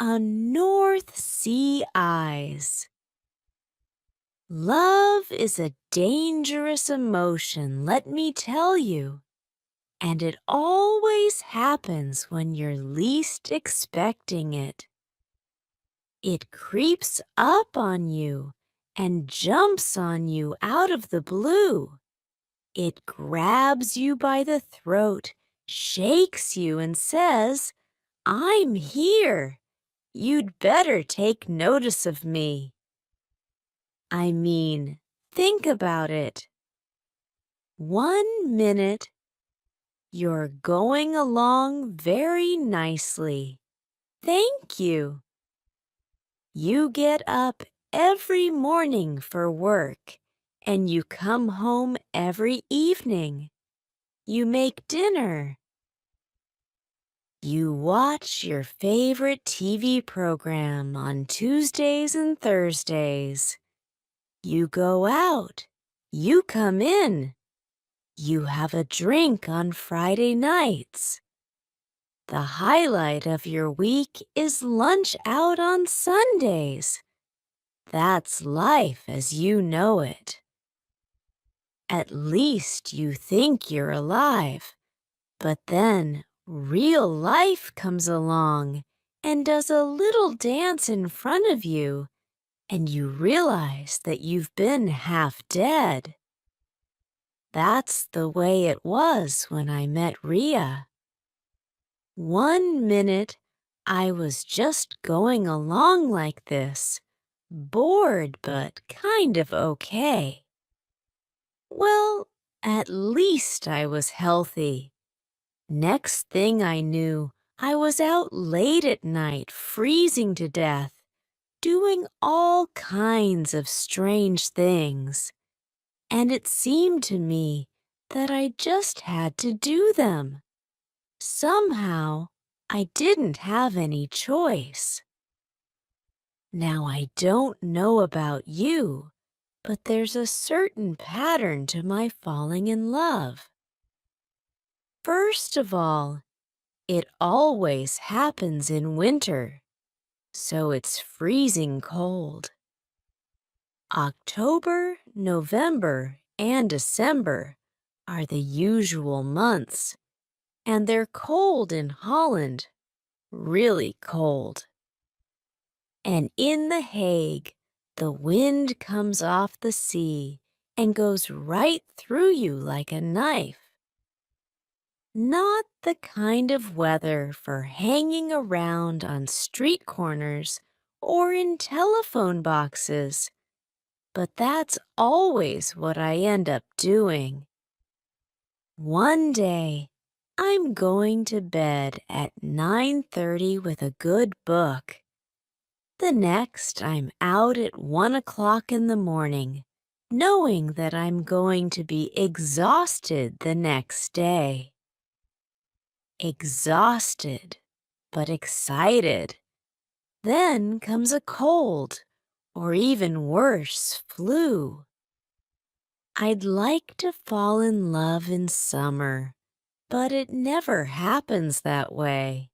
a North Sea eyes. Love is a dangerous emotion, let me tell you, and it always happens when you're least expecting it. It creeps up on you and jumps on you out of the blue. It grabs you by the throat, shakes you, and says, "I'm here. You'd better take notice of me." I mean, think about it. 1 minute, you're going along very nicely. Thank you. You get up every morning for work, and you come home every evening. You make dinner. You watch your favorite TV program on Tuesdays and Thursdays. You go out. You come in. You have a drink on Friday nights. The highlight of your week is lunch out on Sundays. That's life as you know it. At least you think you're alive, but then real life comes along and does a little dance in front of you, and you realize that you've been half dead. That's the way it was when I met Ria. 1 minute, I was just going along like this, bored but kind of okay. Well, at least I was healthy. Next thing I knew, I was out late at night, freezing to death, doing all kinds of strange things. And it seemed to me that I just had to do them. Somehow, I didn't have any choice. Now, I don't know about you, but there's a certain pattern to my falling in love. First of all, it always happens in winter, so it's freezing cold. October, November, and December are the usual months, and they're cold in Holland, really cold. And in the Hague, the wind comes off the sea and goes right through you like a knife. Not the kind of weather for hanging around on street corners or in telephone boxes, but that's always what I end up doing. One day, I'm going to bed at 9:30 with a good book. The next, I'm out at 1 o'clock in the morning, knowing that I'm going to be exhausted the next day. Exhausted, but excited. Then comes a cold, or even worse, flu. I'd like to fall in love in summer, but it never happens that way.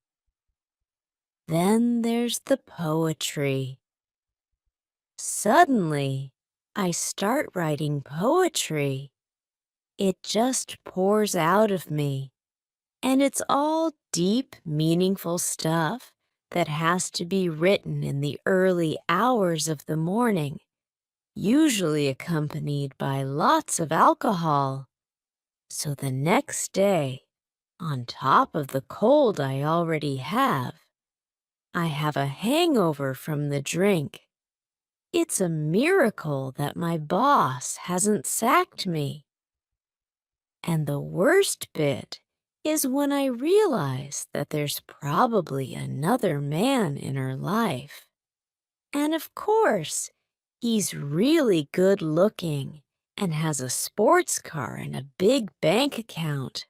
Then there's the poetry. Suddenly, I start writing poetry. It just pours out of me, and it's all deep, meaningful stuff that has to be written in the early hours of the morning, usually accompanied by lots of alcohol. So the next day, on top of the cold I already have, I have a hangover from the drink. It's a miracle that my boss hasn't sacked me. And the worst bit is when I realize that there's probably another man in her life. And of course, he's really good looking and has a sports car and a big bank account.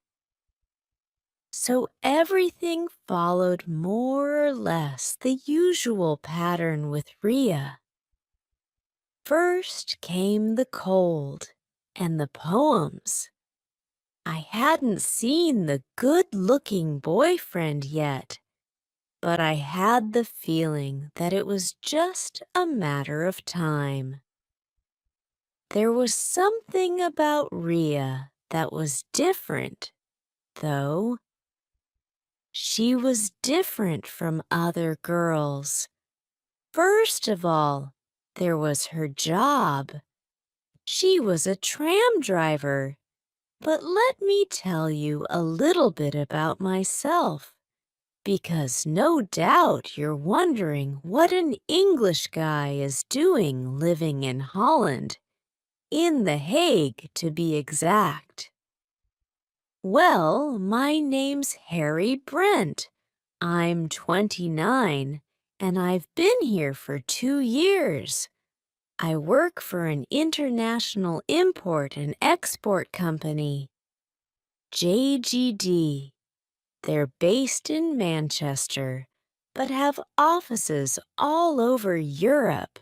So everything followed more or less the usual pattern with Ria. First came the cold and the poems. I hadn't seen the good-looking boyfriend yet, but I had the feeling that it was just a matter of time. There was something about Ria that was different, though. She was different from other girls. First of all, there was her job. She was a tram driver. But let me tell you a little bit about myself, because no doubt you're wondering what an English guy is doing living in Holland, in The Hague to be exact. Well, my name's Harry Brent. I'm 29, and I've been here for 2 years. I work for an international import and export company, JGD. They're based in Manchester, but have offices all over Europe.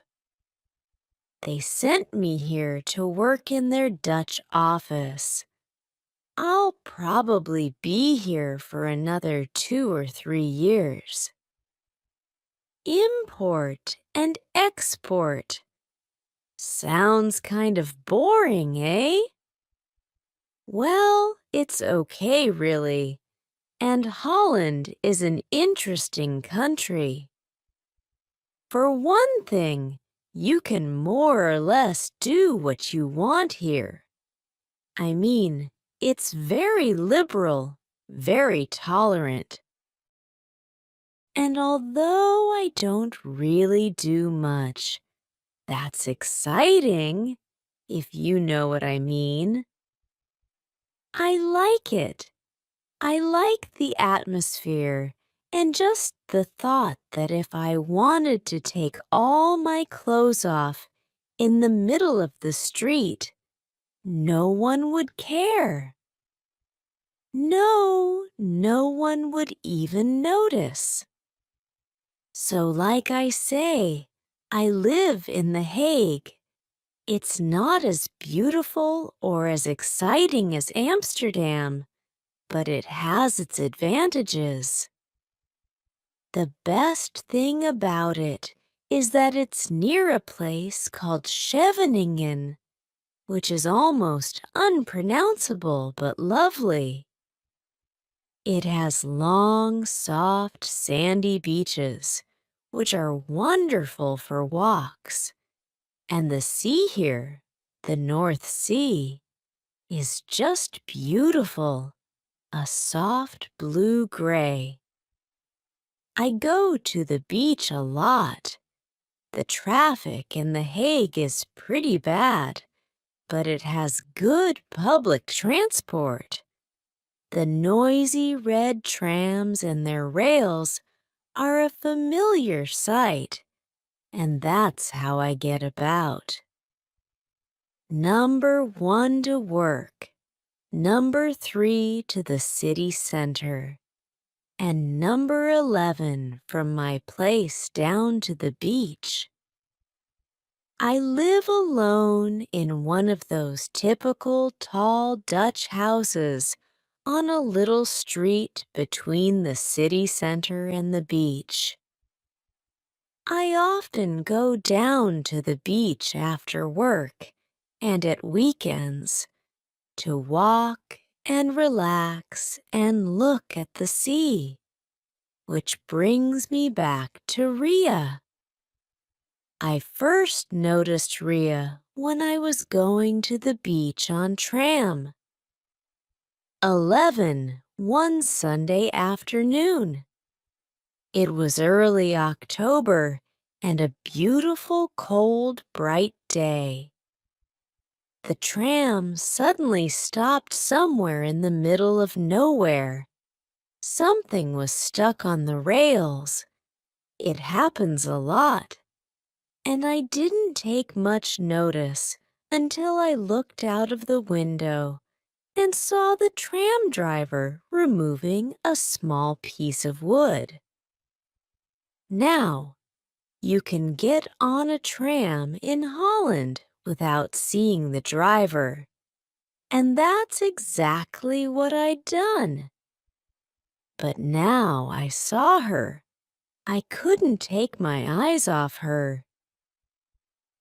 They sent me here to work in their Dutch office. I'll probably be here for another 2 or 3 years. Import and export. Sounds kind of boring, eh? Well, it's okay, really. And Holland is an interesting country. For one thing, you can more or less do what you want here. I mean, it's very liberal, very tolerant. And although I don't really do much, that's exciting, if you know what I mean. I like it. I like the atmosphere and just the thought that if I wanted to take all my clothes off in the middle of the street, no one would care. No, no one would even notice. So like I say, I live in The Hague. It's not as beautiful or as exciting as Amsterdam, but it has its advantages. The best thing about it is that it's near a place called Scheveningen, which is almost unpronounceable but lovely. It has long, soft, sandy beaches, which are wonderful for walks. And the sea here, the North Sea, is just beautiful, a soft blue-gray. I go to the beach a lot. The traffic in The Hague is pretty bad, but it has good public transport. The noisy red trams and their rails are a familiar sight, and that's how I get about. Number 1 to work, number 3 to the city center, and number 11 from my place down to the beach. I live alone in one of those typical tall Dutch houses on a little street between the city center and the beach. I often go down to the beach after work and at weekends to walk and relax and look at the sea, which brings me back to Ria. I first noticed Ria when I was going to the beach on tram. 11 one Sunday afternoon. It was early October and a beautiful, cold, bright day. The tram suddenly stopped somewhere in the middle of nowhere. Something was stuck on the rails. It happens a lot. And I didn't take much notice until I looked out of the window and saw the tram driver removing a small piece of wood. Now, you can get on a tram in Holland without seeing the driver, and that's exactly what I'd done. But now I saw her, I couldn't take my eyes off her.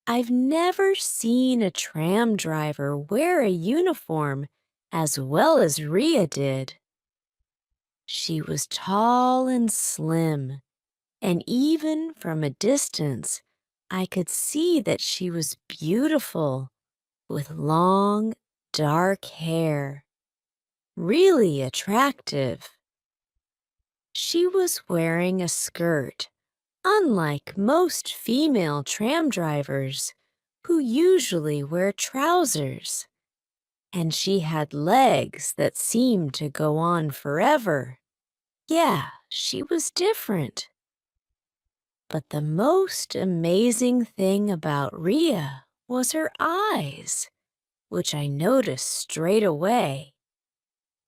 I've never seen a tram driver wear a uniform as well as Ria did. She was tall and slim, and even from a distance, I could see that she was beautiful with long, dark hair. Really attractive. She was wearing a skirt, unlike most female tram drivers who usually wear trousers, and she had legs that seemed to go on forever. Yeah, she was different. But the most amazing thing about Ria was her eyes, which I noticed straight away,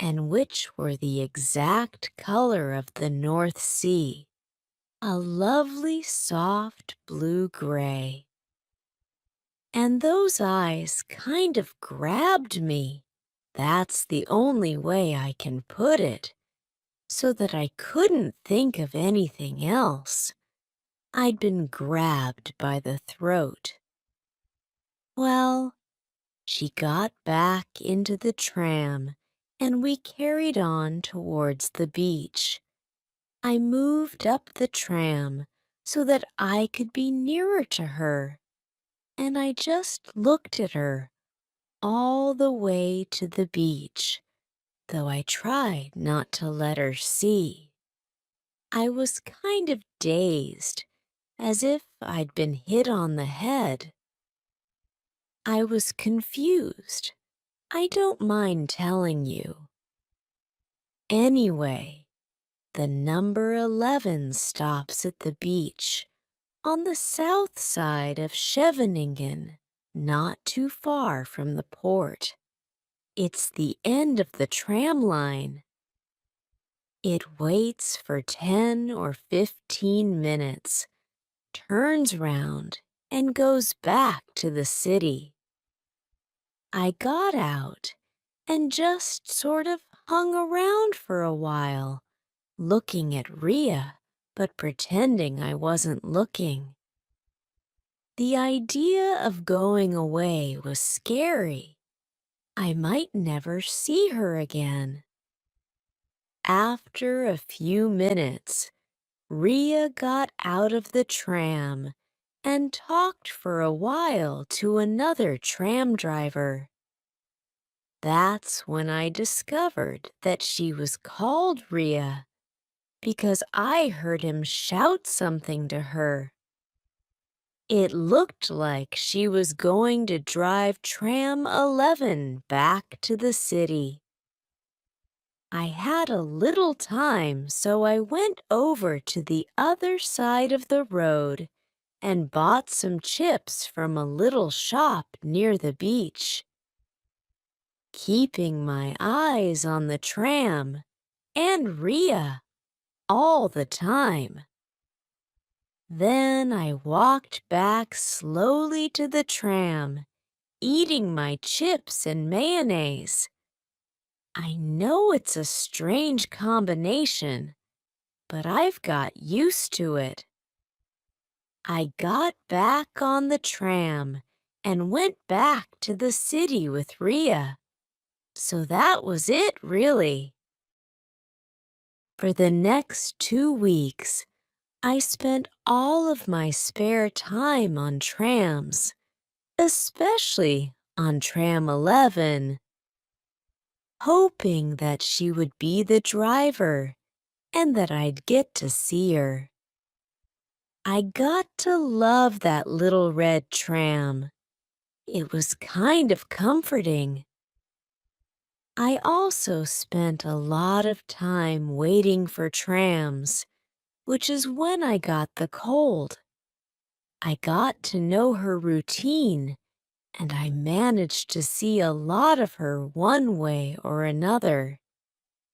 and which were the exact color of the North Sea, a lovely soft blue-gray. And those eyes kind of grabbed me. That's the only way I can put it, so that I couldn't think of anything else. I'd been grabbed by the throat. Well, she got back into the tram, and we carried on towards the beach. I moved up the tram so that I could be nearer to her, and I just looked at her all the way to the beach, though I tried not to let her see. I was kind of dazed, as if I'd been hit on the head. I was confused. I don't mind telling you. Anyway, the number 11 stops at the beach on the south side of Scheveningen, not too far from the port. It's the end of the tram line. It waits for 10 or 15 minutes, turns round, and goes back to the city. I got out and just sort of hung around for a while, looking at Ria, but pretending I wasn't looking. The idea of going away was scary. I might never see her again. After a few minutes, Ria got out of the tram and talked for a while to another tram driver. That's when I discovered that she was called Ria, because I heard him shout something to her. It looked like she was going to drive tram 11 back to the city. I had a little time, so I went over to the other side of the road and bought some chips from a little shop near the beach, keeping my eyes on the tram and Ria all the time. Then I walked back slowly to the tram, eating my chips and mayonnaise. I know it's a strange combination, but I've got used to it. I got back on the tram and went back to the city with Ria. So that was it, really. For the next 2 weeks, I spent all of my spare time on trams, especially on tram 11, hoping that she would be the driver and that I'd get to see her. I got to love that little red tram. It was kind of comforting. I also spent a lot of time waiting for trams, which is when I got the cold. I got to know her routine, and I managed to see a lot of her one way or another.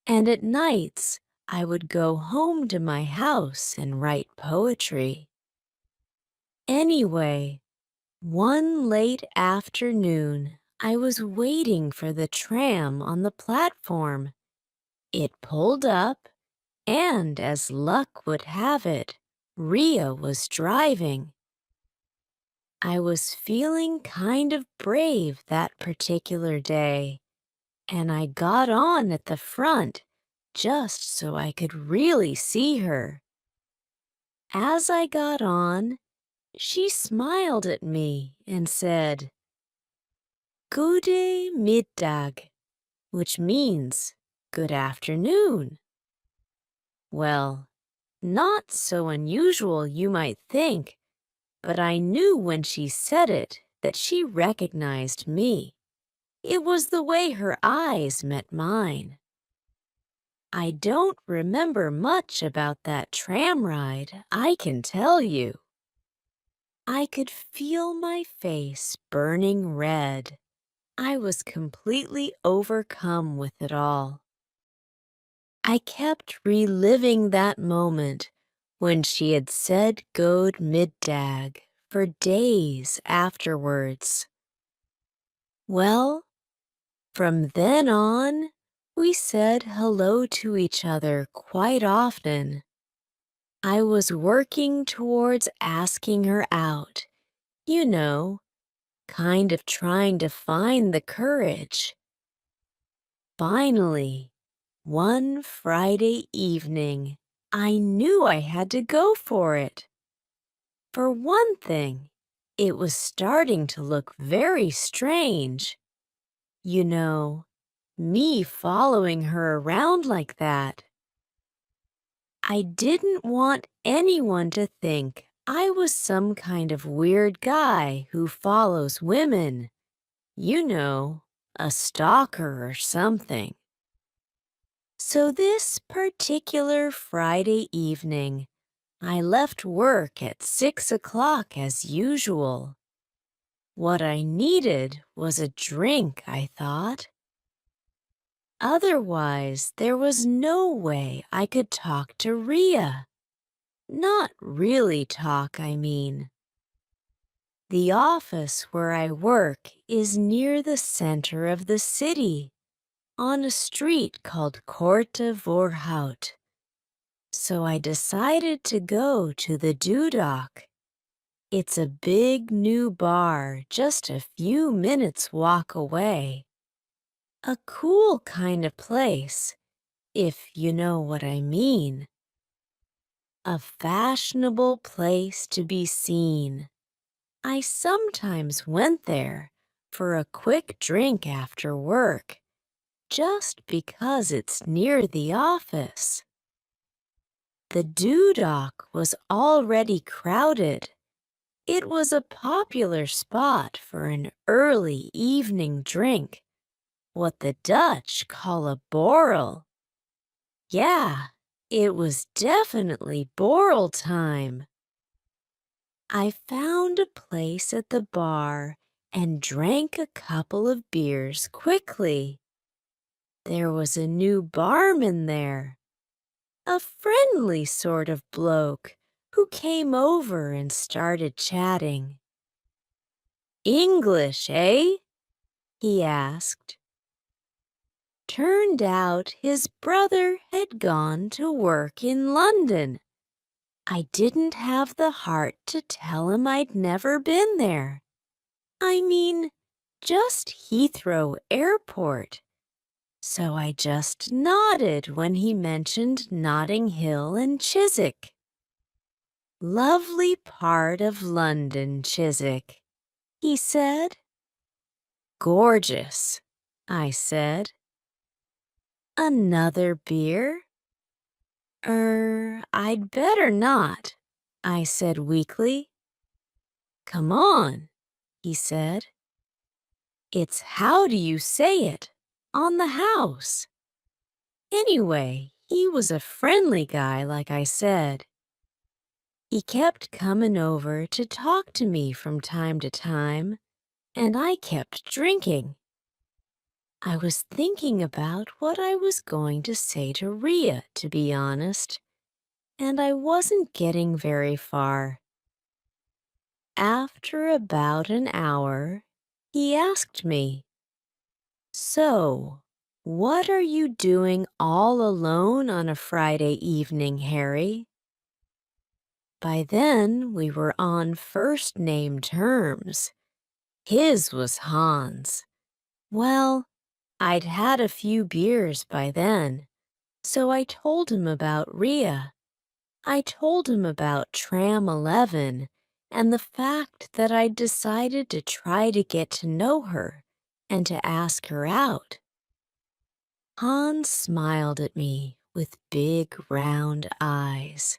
And at nights, I would go home to my house and write poetry. Anyway, one late afternoon, I was waiting for the tram on the platform. It pulled up, and as luck would have it, Ria was driving. I was feeling kind of brave that particular day, and I got on at the front just so I could really see her. As I got on, she smiled at me and said, "Gute Mittag," which means good afternoon. Well, not so unusual, you might think, but I knew when she said it that she recognized me. It was the way her eyes met mine. I don't remember much about that tram ride, I can tell you. I could feel my face burning red. I was completely overcome with it all. I kept reliving that moment when she had said "God Middag" for days afterwards. Well, from then on, we said hello to each other quite often. I was working towards asking her out, you know, kind of trying to find the courage. Finally, one Friday evening, I knew I had to go for it. For one thing, it was starting to look very strange. You know, me following her around like that. I didn't want anyone to think I was some kind of weird guy who follows women. You know, a stalker or something. So this particular Friday evening, I left work at 6 o'clock as usual. What I needed was a drink, I thought. Otherwise, there was no way I could talk to Ria. Not really talk, I mean. The office where I work is near the center of the city, on a street called Korte Voorhout. So I decided to go to the Dudok. It's a big new bar just a few minutes walk away. A cool kind of place, if you know what I mean. A fashionable place to be seen. I sometimes went there for a quick drink after work, just because it's near the office. The Dudok was already crowded. It was a popular spot for an early evening drink, what the Dutch call a borrel. Yeah, it was definitely borrel time. I found a place at the bar and drank a couple of beers quickly. There was a new barman there, a friendly sort of bloke who came over and started chatting. "English, eh?" he asked. Turned out his brother had gone to work in London. I didn't have the heart to tell him I'd never been there. I mean, just Heathrow Airport. So I just nodded when he mentioned Notting Hill and Chiswick. "Lovely part of London, Chiswick," he said. "Gorgeous," I said. "Another beer?" I'd better not," I said weakly. "Come on," he said. "It's how do you say it, on the house." Anyway, he was a friendly guy, like I said. He kept coming over to talk to me from time to time, and I kept drinking. I was thinking about what I was going to say to Ria, to be honest, and I wasn't getting very far. After about an hour, he asked me, "So, what are you doing all alone on a Friday evening, Harry?" By then, we were on first name terms. His was Hans. Well, I'd had a few beers by then, so I told him about Ria. I told him about Tram 11 and the fact that I'd decided to try to get to know her and to ask her out. Hans smiled at me with big round eyes.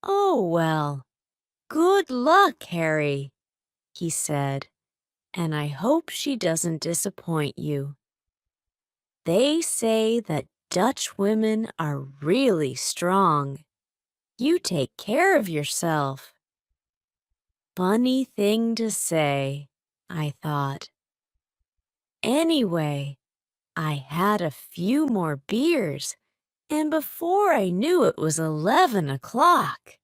"Oh, well, good luck, Harry," he said, "and I hope she doesn't disappoint you. They say that Dutch women are really strong. You take care of yourself." Funny thing to say, I thought. Anyway, I had a few more beers, and before I knew it was 11 o'clock.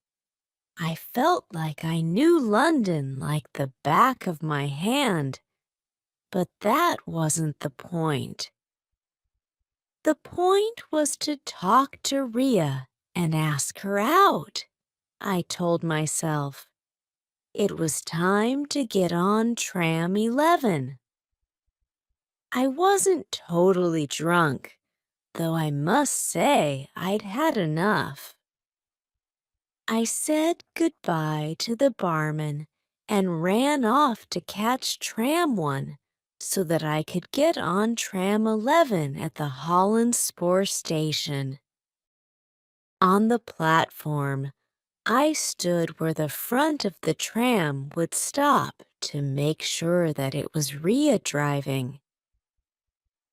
I felt like I knew London like the back of my hand, but that wasn't the point. The point was to talk to Ria and ask her out, I told myself. It was time to get on tram 11. I wasn't totally drunk, though I must say I'd had enough. I said goodbye to the barman and ran off to catch tram 1 so that I could get on tram 11 at the Holland Spoor station. On the platform, I stood where the front of the tram would stop to make sure that it was Ria driving.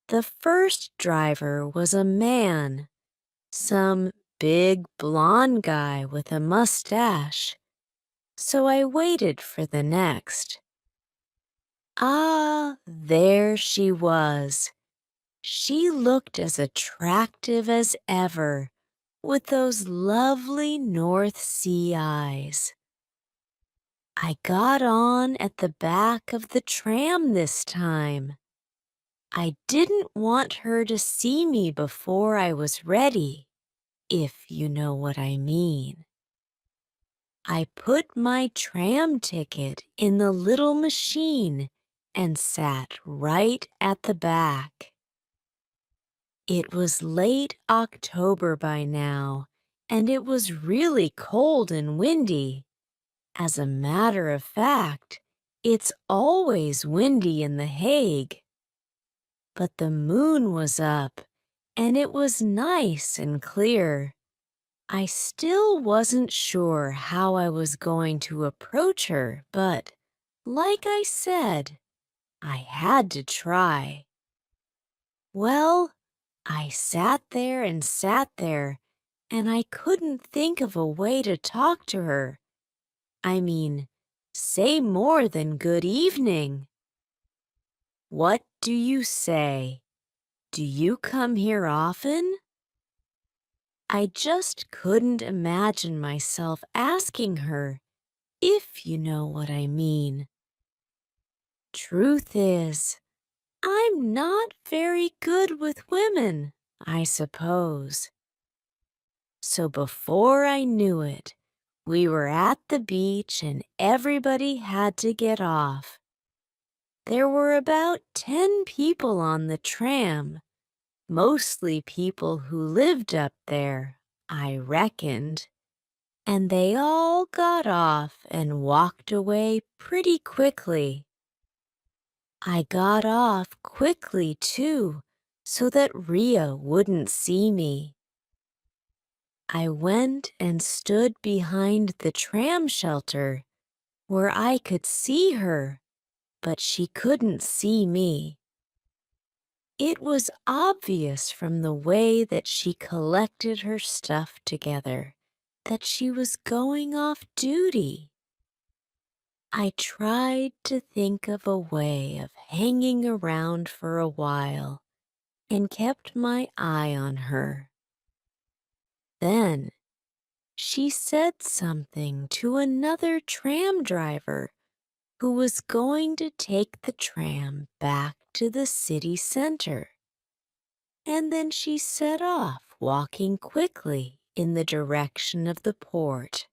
The first driver was a man, some big blonde guy with a mustache, so I waited for the next. Ah, there she was. She looked as attractive as ever, with those lovely North Sea eyes. I got on at the back of the tram this time. I didn't want her to see me before I was ready, if you know what I mean. I put my tram ticket in the little machine and sat right at the back. It was late October by now, and it was really cold and windy. As a matter of fact, it's always windy in The Hague. But the moon was up, and it was nice and clear. I still wasn't sure how I was going to approach her, but, like I said, I had to try. Well, I sat there, and I couldn't think of a way to talk to her. I mean, say more than good evening. What do you say? Do you come here often? I just couldn't imagine myself asking her, if you know what I mean. Truth is, I'm not very good with women, I suppose. So before I knew it, we were at the beach and everybody had to get off. There were about 10 people on the tram, mostly people who lived up there, I reckoned, and they all got off and walked away pretty quickly. I got off quickly, too, so that Ria wouldn't see me. I went and stood behind the tram shelter where I could see her, but she couldn't see me. It was obvious from the way that she collected her stuff together that she was going off duty. I tried to think of a way of hanging around for a while and kept my eye on her. Then she said something to another tram driver who was going to take the tram back to the city center. And then she set off walking quickly in the direction of the port.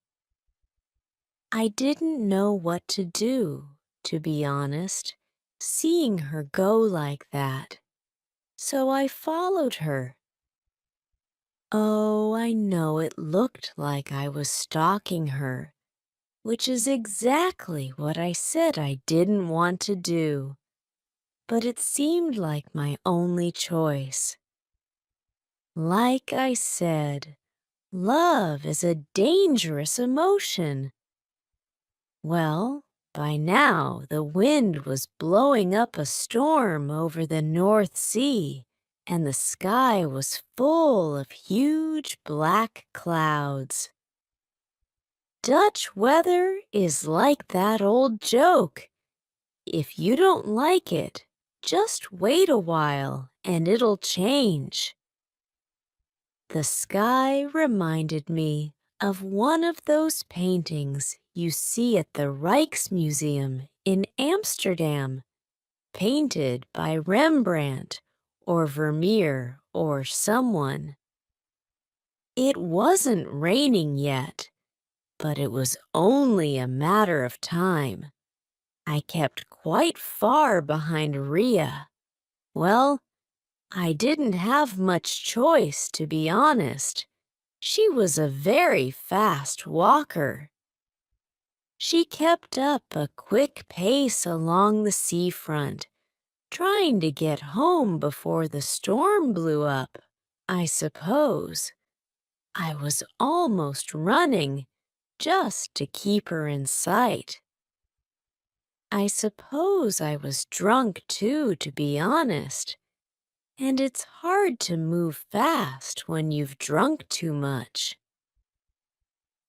I didn't know what to do, to be honest, seeing her go like that. So I followed her. Oh, I know it looked like I was stalking her, which is exactly what I said I didn't want to do. But it seemed like my only choice. Like I said, love is a dangerous emotion. Well, by now the wind was blowing up a storm over the North Sea, and the sky was full of huge black clouds. Dutch weather is like that old joke. If you don't like it, just wait a while and it'll change. The sky reminded me of one of those paintings you see at the Rijksmuseum in Amsterdam, painted by Rembrandt or Vermeer or someone. It wasn't raining yet, but it was only a matter of time. I kept quite far behind Ria. Well, I didn't have much choice, to be honest. She was a very fast walker. She kept up a quick pace along the seafront, trying to get home before the storm blew up, I suppose. I was almost running just to keep her in sight. I suppose I was drunk too, to be honest. And it's hard to move fast when you've drunk too much.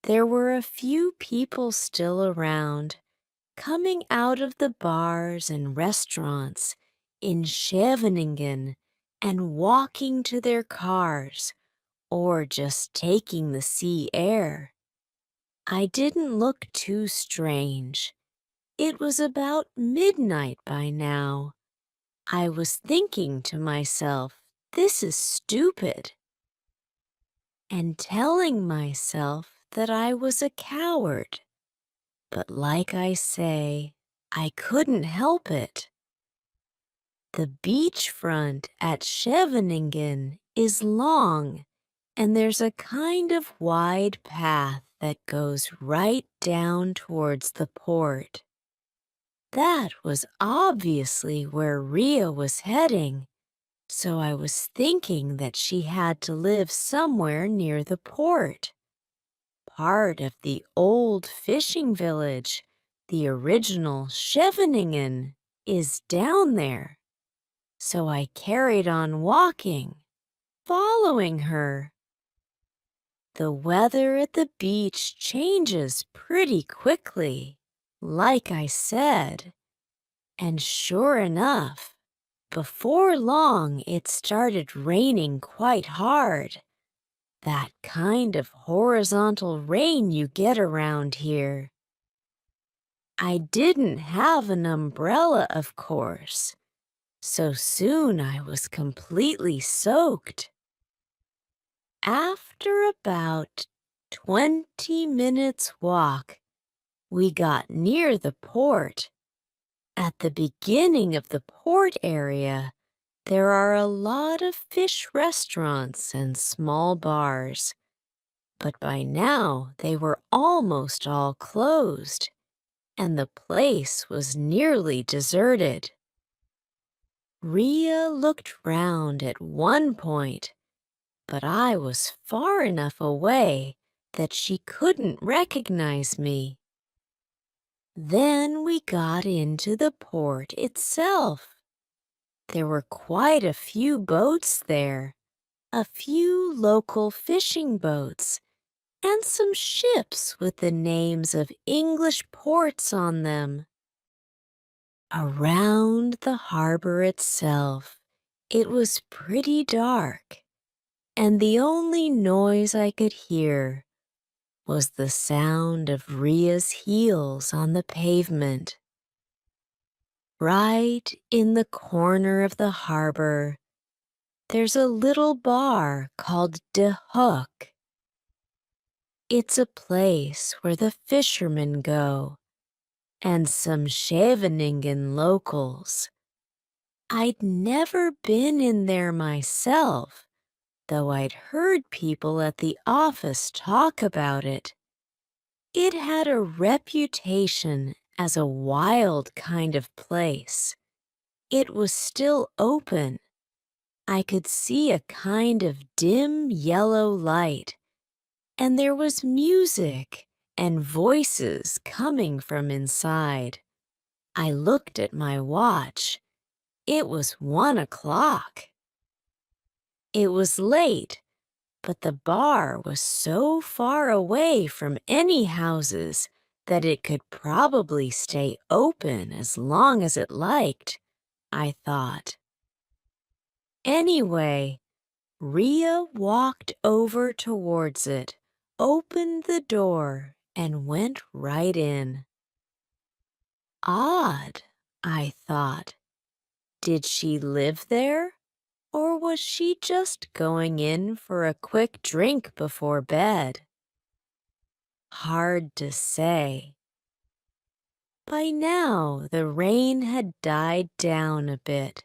There were a few people still around, coming out of the bars and restaurants in Scheveningen and walking to their cars or just taking the sea air. I didn't look too strange. It was about midnight by now. I was thinking to myself, this is stupid, and telling myself that I was a coward. But like I say, I couldn't help it. The beachfront at Scheveningen is long, and there's a kind of wide path that goes right down towards the port. That was obviously where Ria was heading, so I was thinking that she had to live somewhere near the port. Part of the old fishing village, the original Scheveningen, is down there. So I carried on walking, following her. The weather at the beach changes pretty quickly, like I said, and sure enough, before long it started raining quite hard. That kind of horizontal rain you get around here. I didn't have an umbrella, of course, so soon I was completely soaked. After about 20 minutes walk, we got near the port. At the beginning of the port area, there are a lot of fish restaurants and small bars. But by now they were almost all closed, and the place was nearly deserted. Ria looked round at one point, but I was far enough away that she couldn't recognize me. Then we got into the port itself. There were quite a few boats there, a few local fishing boats, and some ships with the names of English ports on them. Around the harbor itself, it was pretty dark, and the only noise I could hear was the sound of Ria's heels on the pavement. Right in the corner of the harbor, there's a little bar called De Hoek. It's a place where the fishermen go, and some Scheveningen locals. I'd never been in there myself, though I'd heard people at the office talk about it. It had a reputation as a wild kind of place. It was still open. I could see a kind of dim yellow light, and there was music and voices coming from inside. I looked at my watch. It was 1 o'clock. It was late, but the bar was so far away from any houses that it could probably stay open as long as it liked, I thought. Anyway, Rhea walked over towards it, opened the door, and went right in. Odd, I thought. Did she live there? Or was she just going in for a quick drink before bed? Hard to say. By now, the rain had died down a bit,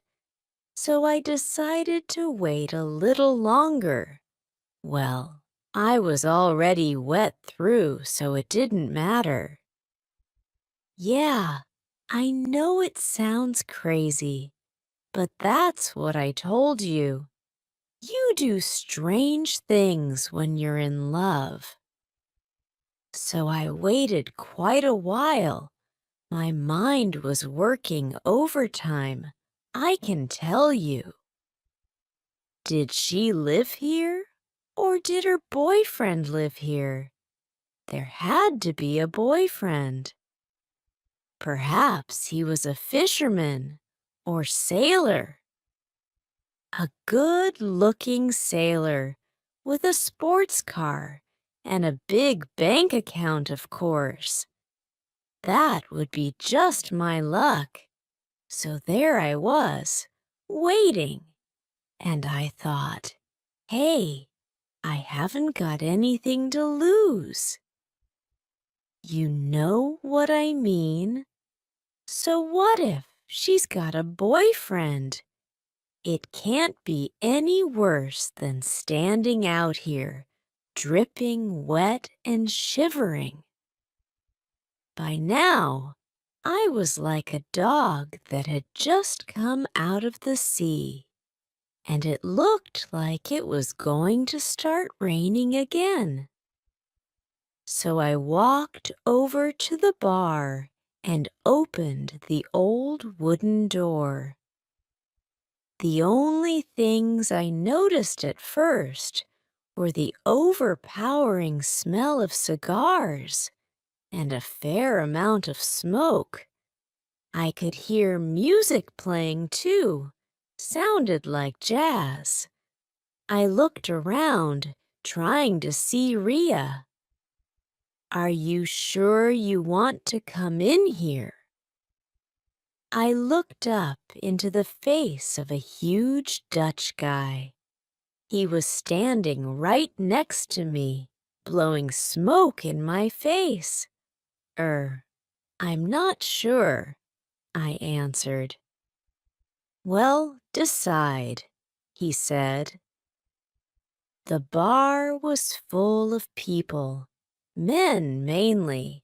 so I decided to wait a little longer. Well, I was already wet through, so it didn't matter. Yeah, I know it sounds crazy, but that's what I told you. You do strange things when you're in love. So I waited quite a while. My mind was working overtime, I can tell you. Did she live here? Or did her boyfriend live here? There had to be a boyfriend. Perhaps he was a fisherman or sailor. A good-looking sailor with a sports car and a big bank account, of course. That would be just my luck. So there I was, waiting. And I thought, hey, I haven't got anything to lose. You know what I mean? So what if she's got a boyfriend? It can't be any worse than standing out here, dripping wet and shivering. By now, I was like a dog that had just come out of the sea, and it looked like it was going to start raining again. So I walked over to the bar and opened the old wooden door. The only things I noticed at first were the overpowering smell of cigars and a fair amount of smoke. I could hear music playing too, sounded like jazz. I looked around, trying to see Rhea. Are you sure you want to come in here? I looked up into the face of a huge Dutch guy. He was standing right next to me, blowing smoke in my face. I'm not sure, I answered. Well, decide, he said. The bar was full of people, men mainly,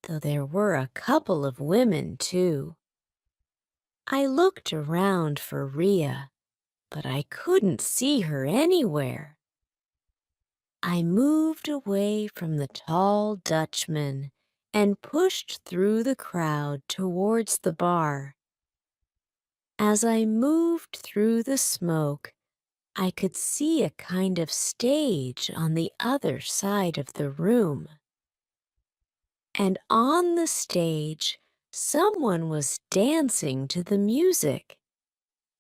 though there were a couple of women too. I looked around for Rhea, but I couldn't see her anywhere. I moved away from the tall Dutchman and pushed through the crowd towards the bar. As I moved through the smoke, I could see a kind of stage on the other side of the room. And on the stage, someone was dancing to the music.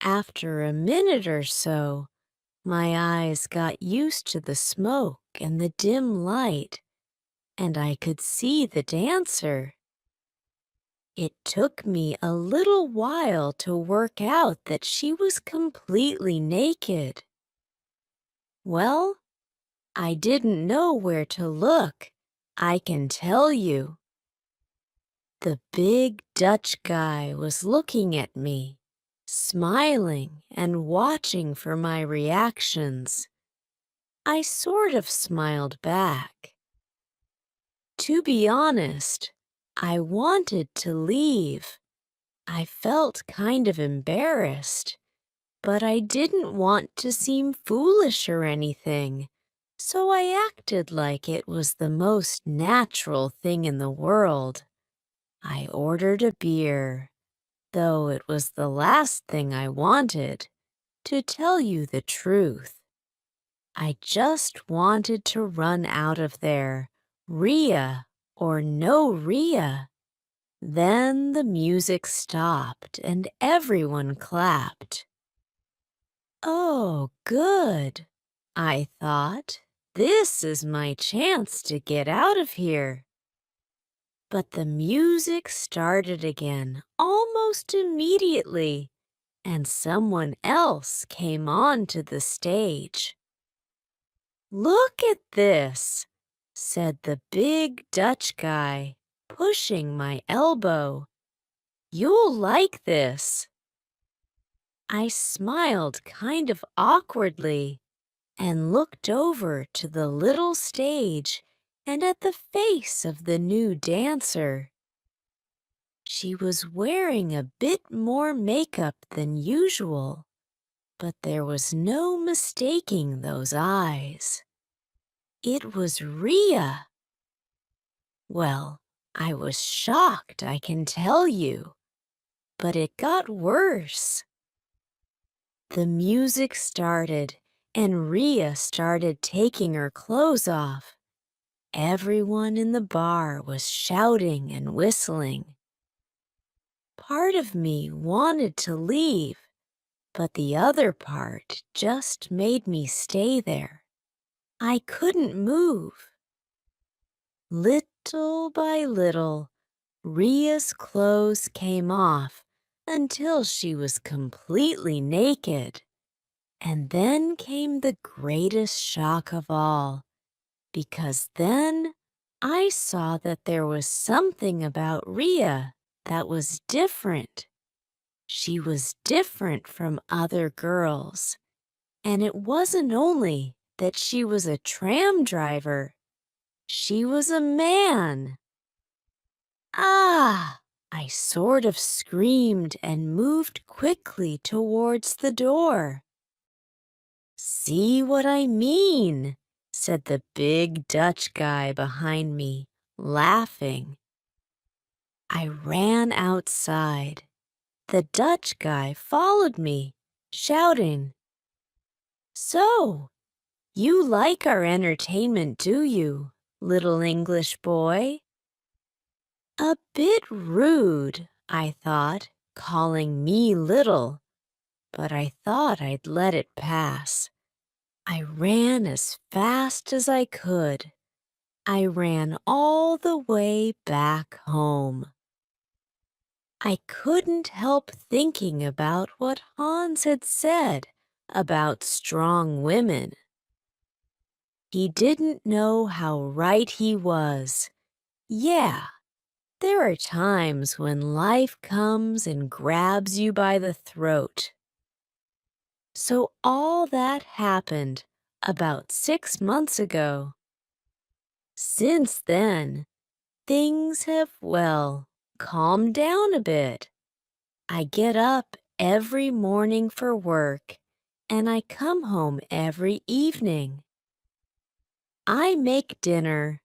After a minute or so, my eyes got used to the smoke and the dim light, and I could see the dancer. It took me a little while to work out that she was completely naked. Well, I didn't know where to look, I can tell you. The big Dutch guy was looking at me, smiling and watching for my reactions. I sort of smiled back. To be honest, I wanted to leave. I felt kind of embarrassed, but I didn't want to seem foolish or anything, so I acted like it was the most natural thing in the world. I ordered a beer, though it was the last thing I wanted, to tell you the truth. I just wanted to run out of there, Ria or no Ria. Then the music stopped and everyone clapped. Oh, good, I thought. This is my chance to get out of here. But the music started again almost immediately, and someone else came onto the stage. Look at this, said the big Dutch guy, pushing my elbow. You'll like this. I smiled kind of awkwardly and looked over to the little stage and at the face of the new dancer. She was wearing a bit more makeup than usual, but there was no mistaking those eyes. It was Ria. Well, I was shocked, I can tell you, but it got worse. The music started, and Ria started taking her clothes off. Everyone in the bar was shouting and whistling. Part of me wanted to leave, but the other part just made me stay there. I couldn't move. Little by little, Ria's clothes came off until she was completely naked. And then came the greatest shock of all, because then I saw that there was something about Ria that was different. She was different from other girls, and it wasn't only that she was a tram driver, she was a man. Ah! I sort of screamed and moved quickly towards the door. See what I mean, said the big Dutch guy behind me, laughing. I ran outside. The Dutch guy followed me, shouting, So, you like our entertainment, do you, little English boy? A bit rude, I thought, calling me little, but I thought I'd let it pass. I ran as fast as I could. I ran all the way back home. I couldn't help thinking about what Hans had said about strong women. He didn't know how right he was. Yeah, there are times when life comes and grabs you by the throat. So all that happened about 6 months ago. Since then, things have, well, calmed down a bit. I get up every morning for work, and I come home every evening. I make dinner.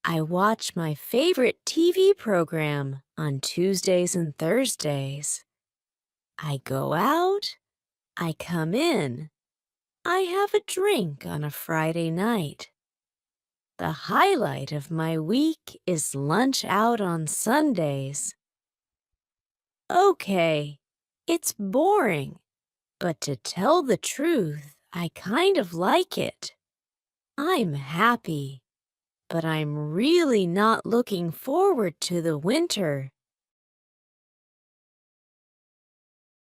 I watch my favorite TV program on Tuesdays and Thursdays. I go out. I come in. I have a drink on a Friday night. The highlight of my week is lunch out on Sundays. Okay, it's boring, but to tell the truth, I kind of like it. I'm happy, but I'm really not looking forward to the winter.